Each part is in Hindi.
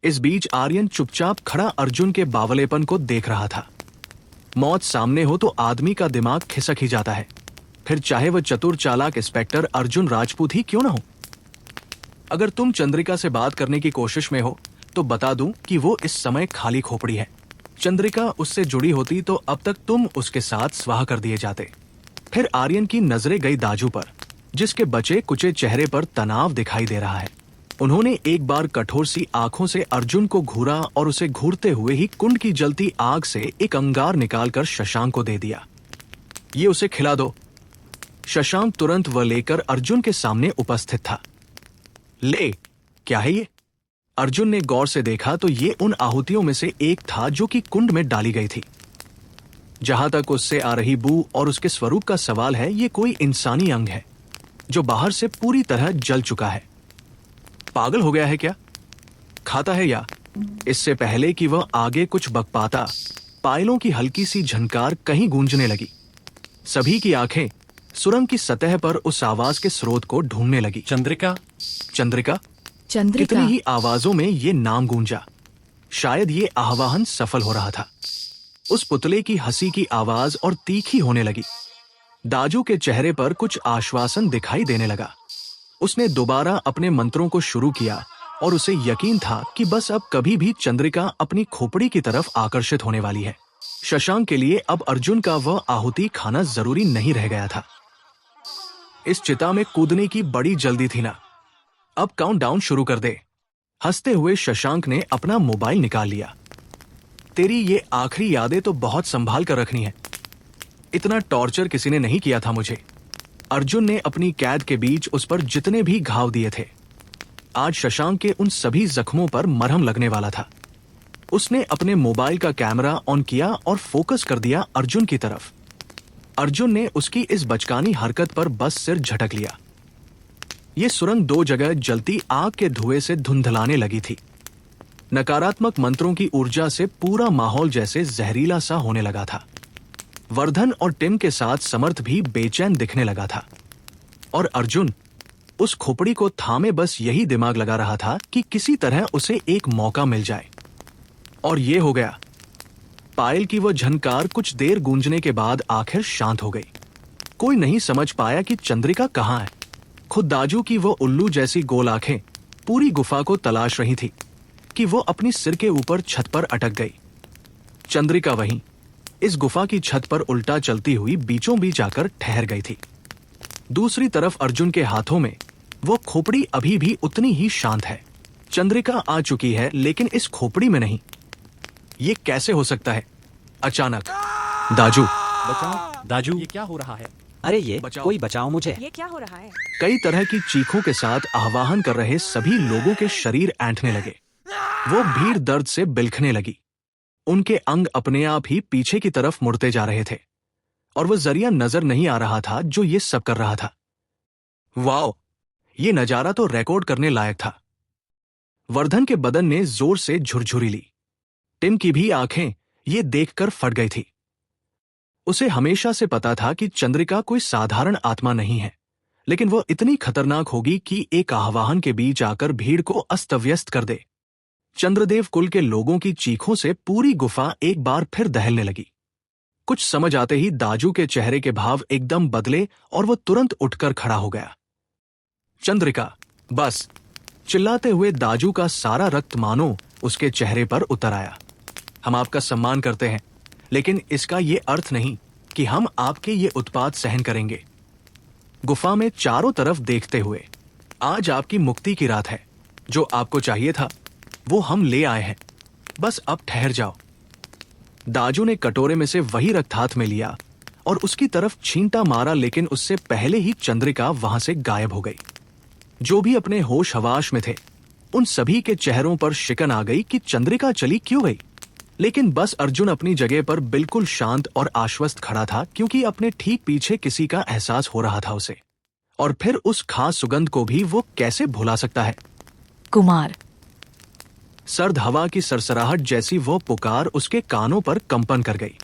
इस बीच आर्यन चुपचाप खड़ा अर्जुन के बावलेपन को देख रहा था। मौत सामने हो तो आदमी का दिमाग खिसक ही जाता है, फिर चाहे वह चतुर चालाक इंस्पेक्टर अर्जुन राजपूत ही क्यों ना हो। अगर तुम चंद्रिका से बात करने की कोशिश में हो तो बता दूं कि वो इस समय खाली खोपड़ी है। चंद्रिका उससे जुड़ी होती तो अब तक तुम उसके साथ स्वाह कर दिए जाते। फिर आर्यन की नजरें गई दाजू पर, जिसके बचे कुचे चेहरे पर तनाव दिखाई दे रहा है। उन्होंने एक बार कठोर सी आंखों से अर्जुन को घूरा और उसे घूरते हुए ही कुंड की जलती आग से एक अंगार निकालकर शशांक को दे दिया। ये उसे खिला दो। शशांक तुरंत वह लेकर अर्जुन के सामने उपस्थित था। ले, क्या है ये? अर्जुन ने गौर से देखा तो ये उन आहुतियों में से एक था जो कि कुंड में डाली गई थी। जहां तक उससे आ रही बू और उसके स्वरूप का सवाल है, ये कोई इंसानी अंग है जो बाहर से पूरी तरह जल चुका है। पागल हो गया है क्या? खाता है या? इससे पहले कि वह आगे कुछ बक पाता, पायलों की हल्की सी झनकार कहीं गूंजने लगी। सभी की आंखें सुरंग की सतह पर उस आवाज के स्रोत को ढूंढने लगी। चंद्रिका, चंद्रिका। चंद्रिका। कितनी ही आवाजों में ये नाम गूंजा। शायद ये आह्वान सफल हो रहा था। उस पुतले की हंसी की आवाज और तीखी होने लगी। दाजू के चेहरे पर कुछ आश्वासन दिखाई देने लगा। उसने दोबारा अपने मंत्रों को शुरू किया और उसे यकीन था कि बस अब कभी भी चंद्रिका अपनी खोपड़ी की तरफ आकर्षित होने वाली है। शशांक के लिए अब अर्जुन का वह आहुति खाना जरूरी नहीं रह गया था। इस चिता में कूदने की बड़ी जल्दी थी ना। अब काउंटडाउन शुरू कर दे। हंसते हुए शशांक ने अपना मोबाइल निकाल लिया। तेरी ये आखिरी यादें तो बहुत संभाल कर रखनी है। इतना टॉर्चर किसी ने नहीं किया था मुझे। अर्जुन ने अपनी कैद के बीच उस पर जितने भी घाव दिए थे, आज शशांक के उन सभी जख्मों पर मरहम लगने वाला था। उसने अपने मोबाइल का कैमरा ऑन किया और फोकस कर दिया अर्जुन की तरफ। अर्जुन ने उसकी इस बचकानी हरकत पर बस सिर झटक लिया। ये सुरंग दो जगह जलती आग के धुएं से धुंधलाने लगी थी। नकारात्मक मंत्रों की ऊर्जा से पूरा माहौल जैसे जहरीला सा होने लगा था। वर्धन और टिम के साथ समर्थ भी बेचैन दिखने लगा था और अर्जुन उस खोपड़ी को थामे बस यही दिमाग लगा रहा था कि किसी तरह उसे एक मौका मिल जाए। और ये हो गया। पायल की वो झनकार कुछ देर गूंजने के बाद आखिर शांत हो गई। कोई नहीं समझ पाया कि चंद्रिका कहाँ है। खुद दाजू की वो उल्लू जैसी गोल आंखें पूरी गुफा को तलाश रही थी कि वो अपनी सिर के ऊपर छत पर अटक गई। चंद्रिका वहीं इस गुफा की छत पर उल्टा चलती हुई बीचों बीच आकर ठहर गई थी। दूसरी तरफ अर्जुन के हाथों में वो खोपड़ी अभी भी उतनी ही शांत है। चंद्रिका आ चुकी है लेकिन इस खोपड़ी में नहीं। ये कैसे हो सकता है? अचानक दाजू, बचाओ दाजू, ये क्या हो रहा है? अरे ये बचाओ। कोई बचाओ मुझे। ये क्या हो रहा है? कई तरह की चीखों के साथ आह्वान कर रहे सभी लोगों के शरीर ऐंठने लगे। वो भीड़ दर्द से बिलखने लगी। उनके अंग अपने आप ही पीछे की तरफ मुड़ते जा रहे थे और वो जरिया नजर नहीं आ रहा था जो ये सब कर रहा था। वाओ, ये नजारा तो रिकॉर्ड करने लायक था। वर्धन के बदन ने जोर से झुरझुरी ली। टिम की भी आंखें ये देखकर फट गई थी। उसे हमेशा से पता था कि चंद्रिका कोई साधारण आत्मा नहीं है, लेकिन वो इतनी खतरनाक होगी कि एक आह्वान के बीच आकर भीड़ को अस्त व्यस्त कर दे। चंद्रदेव कुल के लोगों की चीखों से पूरी गुफा एक बार फिर दहलने लगी। कुछ समझ आते ही दाजू के चेहरे के भाव एकदम बदले और वो तुरंत उठकर खड़ा हो गया। चंद्रिका, बस! चिल्लाते हुए दाजू का सारा रक्त मानो उसके चेहरे पर उतर आया। हम आपका सम्मान करते हैं, लेकिन इसका ये अर्थ नहीं कि हम आपके ये उत्पात सहन करेंगे। गुफा में चारों तरफ देखते हुए, आज आपकी मुक्ति की रात है। जो आपको चाहिए था वो हम ले आए हैं, बस अब ठहर जाओ। दाजू ने कटोरे में से वही रक्त हाथ में लिया और उसकी तरफ छींटा मारा, लेकिन उससे पहले ही चंद्रिका वहां से गायब हो गई। जो भी अपने होश हवाश में थे, उन सभी के चेहरों पर शिकन आ गई कि चंद्रिका चली क्यों गई। लेकिन बस अर्जुन अपनी जगह पर बिल्कुल शांत और आश्वस्त खड़ा था, क्योंकि अपने ठीक पीछे किसी का एहसास हो रहा था उसे। और फिर उस खास सुगंध को भी वो कैसे भुला सकता है? कुमार। सर्द हवा की सरसराहट जैसी वो पुकार उसके कानों पर कंपन कर गई।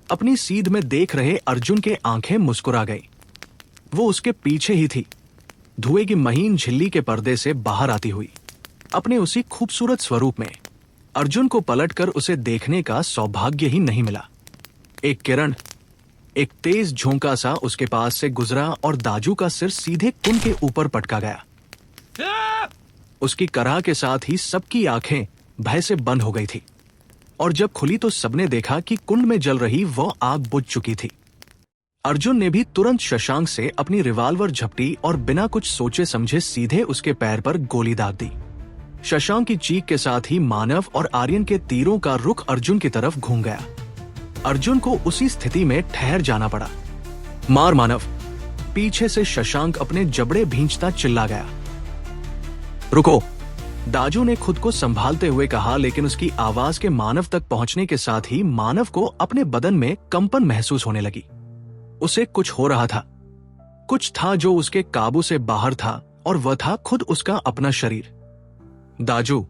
अपनी सीध में देख रहे अर्जुन के आंखें मुस्कुरा गई। वो उसके पीछे ही थी, धुएं की महीन झिल्ली के पर्दे से बाहर आती हुई। अपने उसी खूबसूरत स्वरूप में। अर्जुन को पलटकर उसे देखने का सौभाग्य ही नहीं मिला। एक किरण, एक तेज झोंका सा उसके पास से गुजरा और दाजू का सिर सीधे कुंड के ऊपर पटका गया। उसकी कराह के साथ ही सबकी आंखें भय से बंद हो गई थी और जब खुली तो सबने देखा कि कुंड में जल रही वो आग बुझ चुकी थी। अर्जुन ने भी तुरंत शशांक से अपनी रिवाल्वर झपटी और बिना कुछ सोचे समझे सीधे उसके पैर पर गोली दाग दी। शशांक की चीख के साथ ही मानव और आर्यन के तीरों का रुख अर्जुन की तरफ घूम गया। अर्जुन को उसी स्थिति में ठहर जाना पड़ा। मार मानव! पीछे से शशांक अपने जबड़े भींचता चिल्ला गया। रुको! दाजू ने खुद को संभालते हुए कहा, लेकिन उसकी आवाज के मानव तक पहुंचने के साथ ही मानव को अपने बदन में कंपन महसूस होने लगी। उसे कुछ हो रहा था, कुछ था जो उसके काबू से बाहर था और वह था खुद उसका अपना शरीर। दाजू!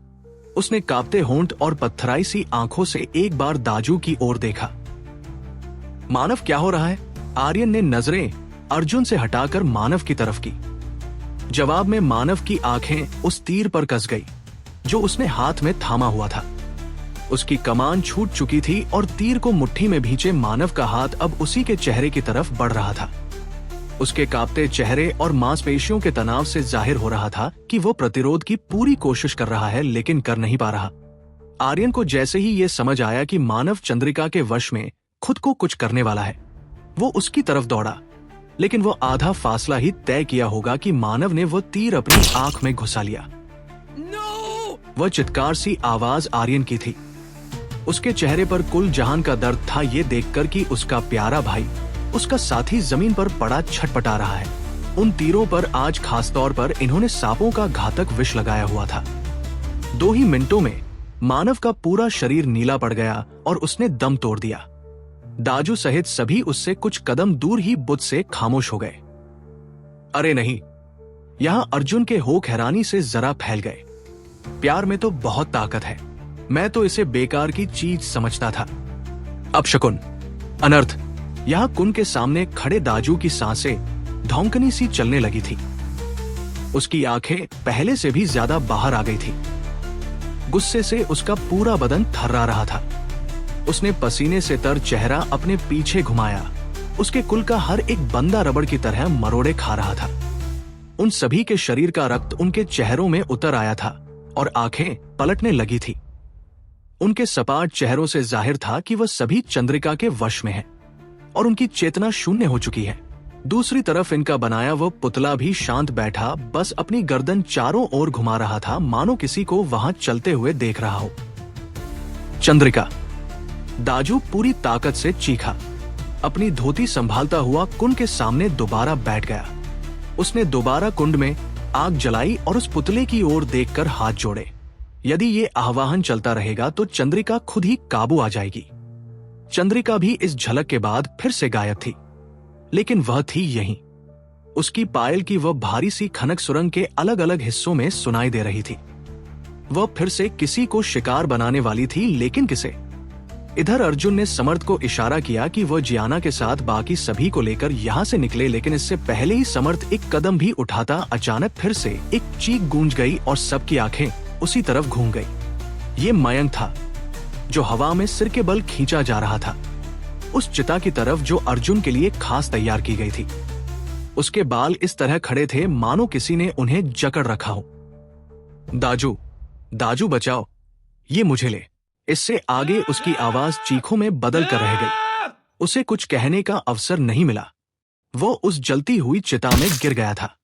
उसने कांपते होंठ और पत्थराई सी आंखों से एक बार दाजू की ओर देखा। मानव, क्या हो रहा है? आर्यन ने नजरें अर्जुन से हटाकर मानव की तरफ की। जवाब में मानव की आंखें उस तीर पर कस गई जो उसने हाथ में थामा हुआ था। उसकी कमान छूट चुकी थी और तीर को मुट्ठी में भींचे मानव का हाथ अब उसी के चेहरे की तरफ बढ़ रहा था। उसके कांपते चेहरे और मांसपेशियों के तनाव से जाहिर हो रहा था कि वो प्रतिरोध की पूरी कोशिश कर रहा है, लेकिन कर नहीं पा रहा। आर्यन को जैसे ही ये समझ आया कि मानव चंद्रिका के वश में खुद को कुछ करने वाला है, वो उसकी तरफ दौड़ा, लेकिन वो आधा फासला ही तय किया होगा कि मानव ने वो तीर अपनी आंख में घुसा लिया। वह चित्कार सी आवाज आर्यन की थी। उसके चेहरे पर कुल जहान का दर्द था ये देखकर कि उसका प्यारा भाई, उसका साथी जमीन पर पड़ा छटपटा रहा है। उन तीरों पर आज खासतौर पर इन्होंने सांपों का घातक विष लगाया हुआ था। 2 ही मिनटों में मानव का पूरा शरीर नीला पड़ गया और उसने दम तोड़ दिया। दाजू सहित सभी उससे कुछ कदम दूर ही बुत से खामोश हो गए। अरे नहीं! यहां अर्जुन के होक हैरानी से जरा फैल गए। प्यार में तो बहुत ताकत है, मैं तो इसे बेकार की चीज समझता था। अपशकुन, अनर्थ! यहां कुंड के सामने खड़े दाजू की सांसें धौंकनी सी चलने लगी थी। उसकी आंखें पहले से भी ज्यादा बाहर आ गई थी। गुस्से से उसका पूरा बदन थर्रा रहा था। उसने पसीने से तर चेहरा अपने पीछे घुमाया। उसके कुल का हर एक बंदा रबड़ की तरह मरोड़े खा रहा था। उन सभी के शरीर का रक्त उनके चेहरों में उतर आया था और आंखें पलटने लगी थी। उनके सपाट चेहरों से जाहिर था कि वह सभी चंद्रिका के वश में हैं और उनकी चेतना शून्य हो चुकी है। दूसरी तरफ इनका बनाया वो पुतला भी शांत बैठा, बस अपनी गर्दन चारों ओर घुमा रहा था, मानो किसी को वहां चलते हुए देख रहा हो। चंद्रिका! दाजू पूरी ताकत से चीखा। अपनी धोती संभालता हुआ कुंड के सामने दोबारा बैठ गया। उसने दोबारा कुंड में आग जलाई और उस पुतले की ओर देखकर हाथ जोड़े। यदि ये आह्वान चलता रहेगा तो चंद्रिका खुद ही काबू आ जाएगी। चंद्रिका भी इस झलक के बाद फिर से गायब थी, लेकिन वह थी यहीं। उसकी पायल की वह भारी सी खनक सुरंग के अलग अलग हिस्सों में सुनाई दे रही थी। वह फिर से किसी को शिकार बनाने वाली थी, लेकिन किसे? इधर अर्जुन ने समर्थ को इशारा किया कि वह जियाना के साथ बाकी सभी को लेकर यहाँ से निकले, लेकिन इससे पहले ही समर्थ एक कदम भी उठाता अचानक फिर से एक चीख गूंज गई और सबकी आंखें उसी तरफ घूम गई। ये मयंक था जो हवा में सिर के बल खींचा जा रहा था, उस चिता की तरफ जो अर्जुन के लिए खास तैयार की गई थी। उसके बाल इस तरह खड़े थे मानो किसी ने उन्हें जकड़ रखा हो। दाजू, दाजू बचाओ, ये मुझे ले। इससे आगे उसकी आवाज चीखों में बदल कर रह गई। उसे कुछ कहने का अवसर नहीं मिला। वो उस जलती हुई चिता में गिर गया था।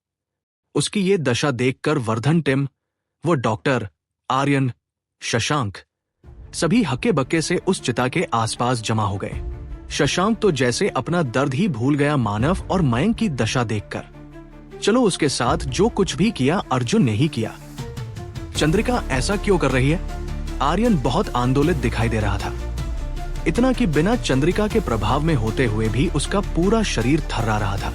उसकी ये दशा देखकर वर्धन, टिम, वो डॉक्टर, आर्यन, शशांक सभी हक्के बक्के से उस चिता के आसपास जमा हो गए। शशांक तो जैसे अपना दर्द ही भूल गया मानव और मयंक की दशा देखकर। चलो, उसके साथ जो कुछ भी किया अर्जुन ने ही किया। चंद्रिका ऐसा क्यों कर रही है? आर्यन बहुत आंदोलित दिखाई दे रहा था, इतना कि बिना चंद्रिका के प्रभाव में होते हुए भी उसका पूरा शरीर थर्रा रहा था।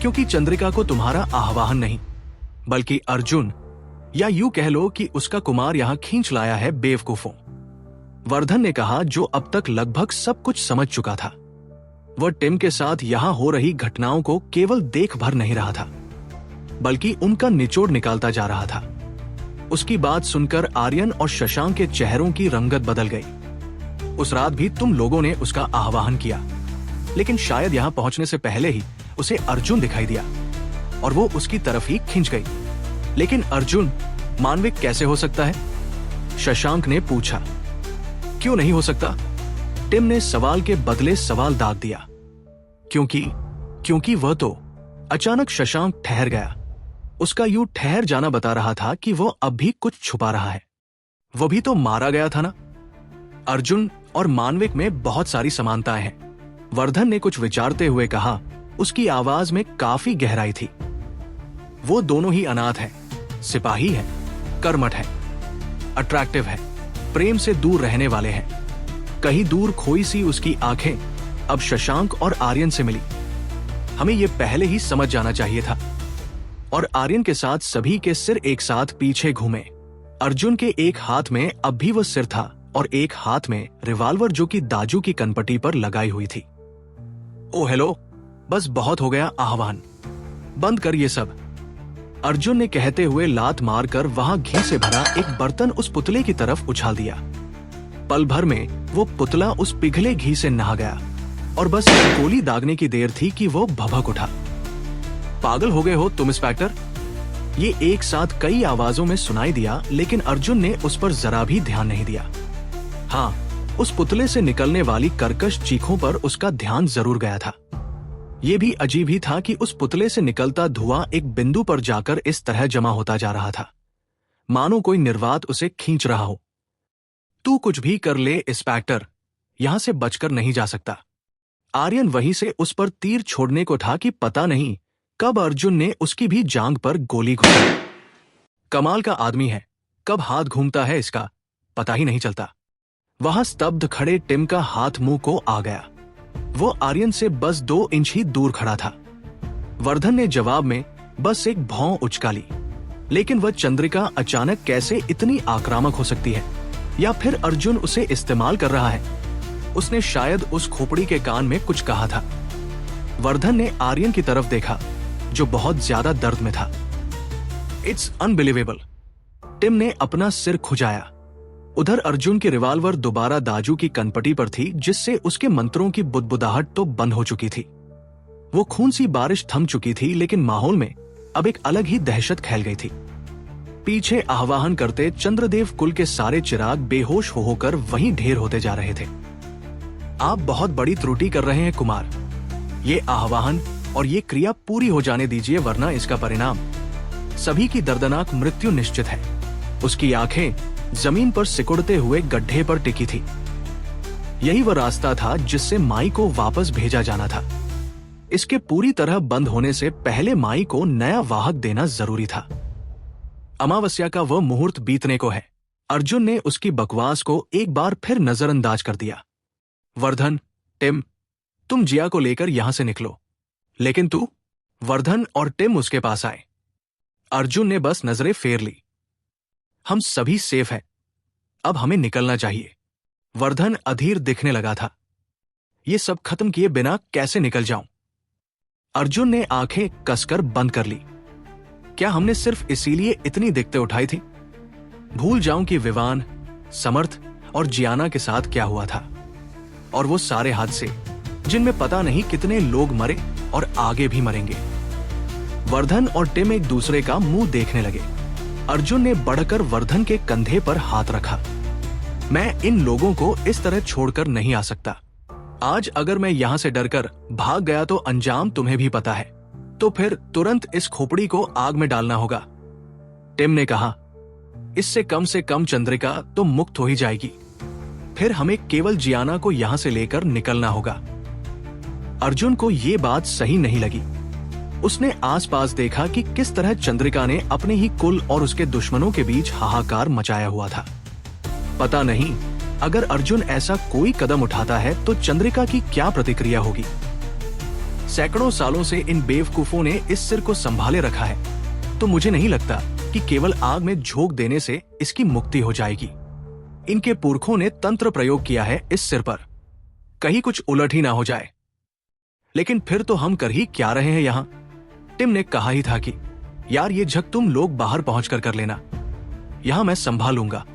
क्योंकि चंद्रिका को तुम्हारा आह्वान नहीं, बल्कि अर्जुन, या यूं कह लो कि उसका कुमार यहाँ खींच लाया है बेवकूफों। वर्धन ने कहा, जो अब तक लगभग सब कुछ समझ चुका था। वह टिम के साथ यहाँ हो रही घटनाओं को केवल देख भर नहीं रहा था, बल्कि उनका निचोड़ निकालता जा रहा था। उसकी बात सुनकर आर्यन और शशांक के चेहरों की रंगत बदल गई। उस रात भी तुम लोगों ने उसका आह्वान किया, लेकिन शायद यहाँ पहुंचने से पहले ही उसे अर्जुन दिखाई दिया और वो उसकी तरफ ही खिंच गई। लेकिन अर्जुन मानविक कैसे हो सकता है? शशांक ने पूछा। क्यों नहीं हो सकता? टिम ने सवाल के बदले सवाल दाग दिया। क्योंकि वह तो। अचानक शशांक ठहर गया। उसका यूं ठहर जाना बता रहा था कि वो अब भी कुछ छुपा रहा है। वो भी तो मारा गया था ना। अर्जुन और मानविक में बहुत सारी समानताएं हैं, वर्धन ने कुछ विचारते हुए कहा। उसकी आवाज में काफी गहराई थी। वो दोनों ही अनाथ हैं, सिपाही हैं, कर्मठ हैं, अट्रैक्टिव हैं, प्रेम से दूर रहने वाले हैं। कहीं दूर खोई सी उसकी आंखें अब शशांक और आर्यन से मिली। हमें यह पहले ही समझ जाना चाहिए था। और आर्यन के साथ सभी के सिर एक साथ पीछे घूमे। अर्जुन के एक हाथ में अब भी वह सिर था और एक हाथ में रिवॉल्वर जो कि दाजू की कनपटी पर लगाई हुई थी। ओ हेलो, बस बहुत हो गया आह्वान, बंद कर ये सब, अर्जुन ने कहते हुए लात मारकर वहां घी से भरा एक बर्तन उस पुतले की तरफ उछाल दिया। पल भर में वो पुतला उस पिघले घी से नहा गया और बस गोली दागने की देर थी कि वो भभक उठा। पागल हो गए हो तुम इंस्पेक्टर? ये एक साथ कई आवाजों में सुनाई दिया, लेकिन अर्जुन ने उस पर जरा भी ध्यान नहीं दिया। हाँ, उस पुतले से निकलने वाली कर्कश चीखों पर उसका ध्यान जरूर गया था। ये भी अजीब ही था कि उस पुतले से निकलता धुआं एक बिंदु पर जाकर इस तरह जमा होता जा रहा था, मानो कोई निर्वात उसे खींच रहा हो। तू कुछ भी कर ले इंस्पेक्टर, यहां से बचकर नहीं जा सकता। आर्यन वहीं से उस पर तीर छोड़ने को था कि पता नहीं कब अर्जुन ने उसकी भी जांघ पर गोली घुसाई। कमाल का आदमी है, कब हाथ घूमता है इसका पता ही नहीं चलता। वहां स्तब्ध खड़े टिम का हाथ मुंह को आ गया। वो आर्यन से बस 2 इंच ही दूर खड़ा था। वर्धन ने जवाब में बस एक भौं उचका ली, लेकिन वह चंद्रिका अचानक कैसे इतनी आक्रामक हो सकती है? या फिर अर्जुन उसे इस्तेमाल कर रहा है? उसने शायद उस खोपड़ी के कान में कुछ कहा था। वर्धन ने आर्यन की तरफ देखा, जो बहुत ज्यादा दर्द में था। इट्स अनबिलीवेबल, टिम ने अपना सिर खुजाया। उधर अर्जुन की रिवॉल्वर दोबारा दाजू की कनपटी पर थी, जिससे उसके मंत्रों की बुदबुदाहट तो बंद हो चुकी थी। वो खून सी बारिश थम चुकी थी, लेकिन माहौल में अब एक अलग ही दहशत फैल गई थी। पीछे आह्वान करते चंद्रदेव कुल के सारे चिराग बेहोश हो होकर वहीं ढेर होते जा रहे थे। आप बहुत बड़ी त्रुटि कर रहे हैं कुमार। ये आह्वान और ये क्रिया पूरी हो जाने दीजिए, वरना इसका परिणाम सभी की दर्दनाक मृत्यु निश्चित है। उसकी आंखें जमीन पर सिकुड़ते हुए गड्ढे पर टिकी थी। यही वह रास्ता था जिससे माई को वापस भेजा जाना था। इसके पूरी तरह बंद होने से पहले माई को नया वाहक देना जरूरी था। अमावस्या का वह मुहूर्त बीतने को है। अर्जुन ने उसकी बकवास को एक बार फिर नजरअंदाज कर दिया। वर्धन, टिम, तुम जिया को लेकर यहां से निकलो। लेकिन तू? वर्धन और टिम उसके पास आए। अर्जुन ने बस नजरें फेर ली। हम सभी सेफ हैं, अब हमें निकलना चाहिए। वर्धन अधीर दिखने लगा था। ये सब खत्म किए बिना कैसे निकल जाऊं? अर्जुन ने आंखें कसकर बंद कर ली। क्या हमने सिर्फ इसीलिए इतनी दिक्कतें उठाई थी? भूल जाऊं कि विवान, समर्थ और जियाना के साथ क्या हुआ था, और वो सारे हादसे जिनमें पता नहीं कितने लोग मरे और आगे भी मरेंगे। वर्धन और टिम एक दूसरे का मुंह देखने लगे। अर्जुन ने बढ़कर वर्धन के कंधे पर हाथ रखा। मैं इन लोगों को इस तरह छोड़कर नहीं आ सकता। आज अगर मैं यहां से डरकर भाग गया तो अंजाम तुम्हें भी पता है। तो फिर तुरंत इस खोपड़ी को आग में डालना होगा। टिम ने कहा, इससे कम से कम चंद्रिका तो मुक्त हो ही जाएगी। फिर हमें केवल जियाना को यहां से लेकर निकलना होगा। अर्जुन को ये बात सही नहीं लगी। उसने आसपास देखा कि किस तरह चंद्रिका ने अपने ही कुल और उसके दुश्मनों के बीच हाहाकार मचाया हुआ था। पता नहीं अगर अर्जुन ऐसा कोई कदम उठाता है तो चंद्रिका की क्या प्रतिक्रिया होगी। सैकड़ों सालों से इन बेवकूफों ने इस सिर को संभाले रखा है, तो मुझे नहीं लगता कि केवल आग में झोंक देने से इसकी मुक्ति हो जाएगी। इनके पुरखों ने तंत्र प्रयोग किया है इस सिर पर, कहीं कुछ उलट ही ना हो जाए। लेकिन फिर तो हम कर ही क्या रहे हैं यहाँ? टिम ने कहा ही था कि यार ये झक तुम लोग बाहर पहुंचकर कर लेना। यहाँ मैं संभालूंगा।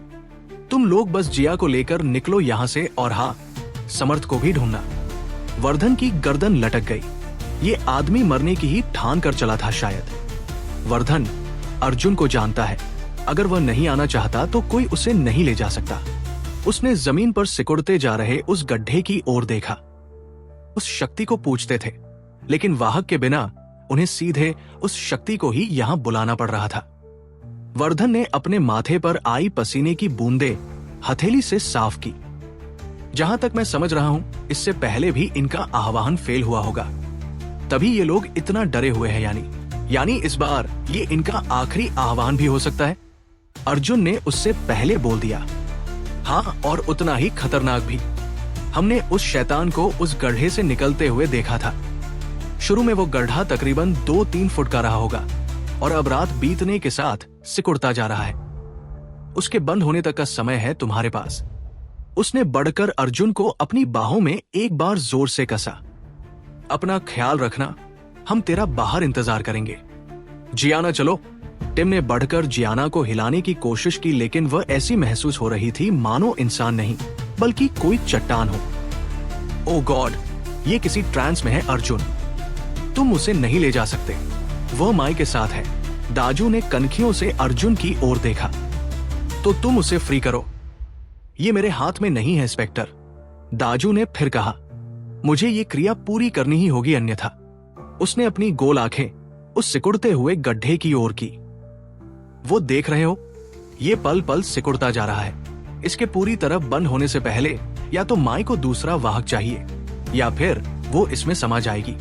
तुम लोग बस जिया को लेकर निकलो यहाँ से, और हाँ, समर्थ को भी ढूंढना। वर्धन की गर्दन लटक गई। ये आदमी मरने की ही ठान कर चला था शायद। वर्धन अर्जुन को जानता है, अगर वह नहीं आना चाहता तो कोई उसे नहीं ले जा सकता। उसने जमीन पर सिकुड़ते जा रहे उस गड्ढे की ओर देखा। उस शक्ति को पूछते थे, लेकिन वाहक के बिना उन्हें सीधे उस शक्ति को ही यहां बुलाना पड़ रहा था। वर्धन ने अपने माथे पर आई पसीने की बूंदें हथेली से साफ की। जहां तक मैं समझ रहा हूं, इससे पहले भी इनका आह्वान फेल हुआ होगा, तभी ये लोग इतना डरे हुए हैं। यानी इस बार ये इनका आखिरी आह्वान भी हो सकता है। अर्जुन ने उससे पहले बोल दिया, हाँ, और उतना ही खतरनाक भी। हमने उस शैतान को उस गड्ढे से निकलते हुए देखा था। शुरू में वो गड्ढा तकरीबन 2-3 फुट का रहा होगा, और अब रात बीतने के साथ सिकुड़ता जा रहा है। उसके बंद होने तक का समय है तुम्हारे पास। उसने बढ़कर अर्जुन को अपनी बाहों में एक बार जोर से कसा। अपना ख्याल रखना, हम तेरा बाहर इंतजार करेंगे। जियाना चलो। टिम ने बढ़कर जियाना को हिलाने की कोशिश की, लेकिन वह ऐसी महसूस हो रही थी मानो इंसान नहीं बल्कि कोई चट्टान हो। ओ गॉड, ये किसी ट्रांस में है अर्जुन। तुम उसे नहीं ले जा सकते, वह माई के साथ है। दाजू ने कनखियों से अर्जुन की ओर देखा। तो तुम उसे फ्री करो। ये मेरे हाथ में नहीं है इंस्पेक्टर, दाजू ने फिर कहा। मुझे ये क्रिया पूरी करनी ही होगी, अन्यथा। उसने अपनी गोल आंखें उस सिकुड़ते हुए गड्ढे की ओर की। वो देख रहे हो, ये पल पल सिकुड़ता जा रहा है। इसके पूरी तरह बंद होने से पहले या तो माई को दूसरा वाहक चाहिए, या फिर वो इसमें समा जाएगी,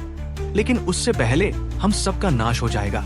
लेकिन उससे पहले हम सबका नाश हो जाएगा।